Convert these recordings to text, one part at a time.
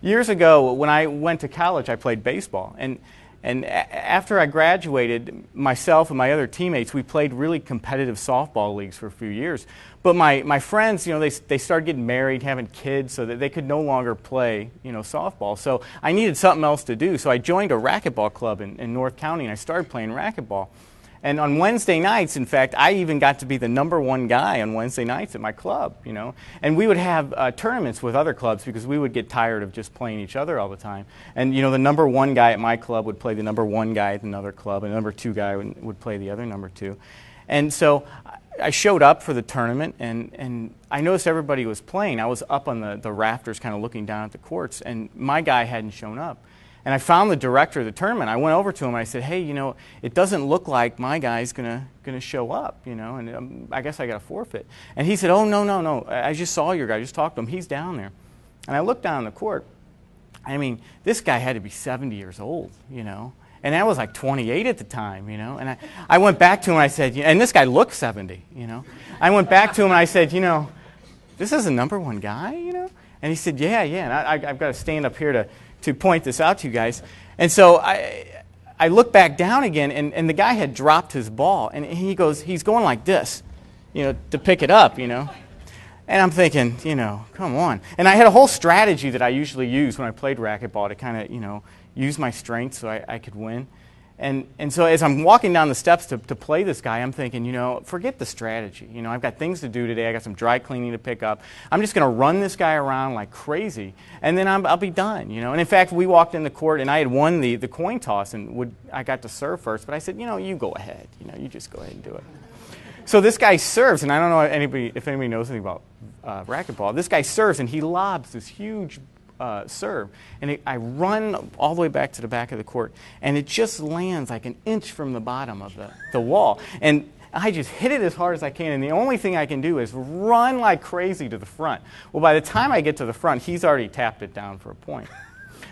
Years ago when I went to college, I played baseball, and after I graduated, myself and my other teammates, we played really competitive softball leagues for a few years. But my friends, they started getting married, having kids, so that they could no longer play, softball. So I needed something else to do. So I joined a racquetball club in North County, and I started playing racquetball. And on Wednesday nights, in fact, I even got to be the #1 guy on Wednesday nights at my club, And we would have tournaments with other clubs because we would get tired of just playing each other all the time. And, the #1 guy at my club would play the #1 guy at another club, and the #2 guy would play the other #2. And so I showed up for the tournament, and I noticed everybody was playing. I was up on the rafters kind of looking down at the courts, and my guy hadn't shown up. And I found the director of the tournament. I went over to him and I said, hey, it doesn't look like my guy's gonna show up, and I guess I got to forfeit. And he said, oh, no, I just saw your guy, I just talked to him, he's down there. And I looked down the court. I mean, this guy had to be 70 years old, And I was like 28 at the time, And I went back to him and I said, and this guy looked 70, I went back to him and I said, this is the #1 guy, And he said, yeah, and I've got to stand up here to point this out to you guys. And so I look back down again, and the guy had dropped his ball, and he's going like this, to pick it up, And I'm thinking, come on. And I had a whole strategy that I usually use when I played racquetball to kind of, use my strength so I could win. And so as I'm walking down the steps to play this guy, I'm thinking, forget the strategy. I've got things to do today. I got some dry cleaning to pick up. I'm just going to run this guy around like crazy, and then I'll be done. And in fact, we walked in the court, and I had won the coin toss, and I got to serve first. But I said, you go ahead. You just go ahead and do it. So this guy serves, and I don't know if anybody knows anything about racquetball. This guy serves, and he lobs this huge serve, and I run all the way back to the back of the court, and it just lands like an inch from the bottom of the wall, and I just hit it as hard as I can, and the only thing I can do is run like crazy to the front. Well, by the time I get to the front, he's already tapped it down for a point.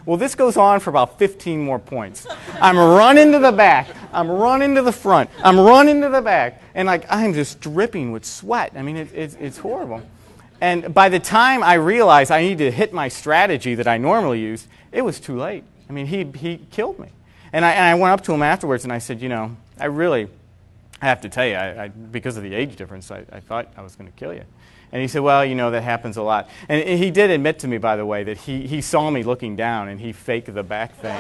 Well, this goes on for about 15 more points. I'm running to the back, I'm running to the front, I'm running to the back, and I'm just dripping with sweat. I mean, it's horrible. And by the time I realized I needed to hit my strategy that I normally use, it was too late. I mean, he killed me. And I went up to him afterwards and I said, I really have to tell you, because of the age difference, I thought I was going to kill you. And he said, well, that happens a lot. And he did admit to me, by the way, that he saw me looking down and he faked the back thing.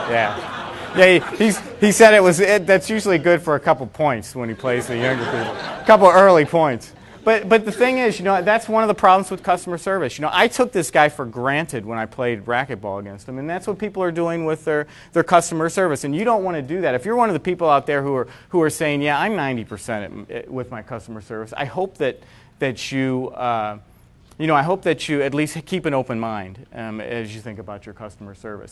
Yeah, he said that's usually good for a couple points when he plays the younger people. A couple early points. But the thing is, that's one of the problems with customer service. I took this guy for granted when I played racquetball against him, and that's what people are doing with their customer service. And you don't want to do that. If you're one of the people out there who are saying, yeah, I'm 90% with my customer service, I hope that you I hope that you at least keep an open mind as you think about your customer service.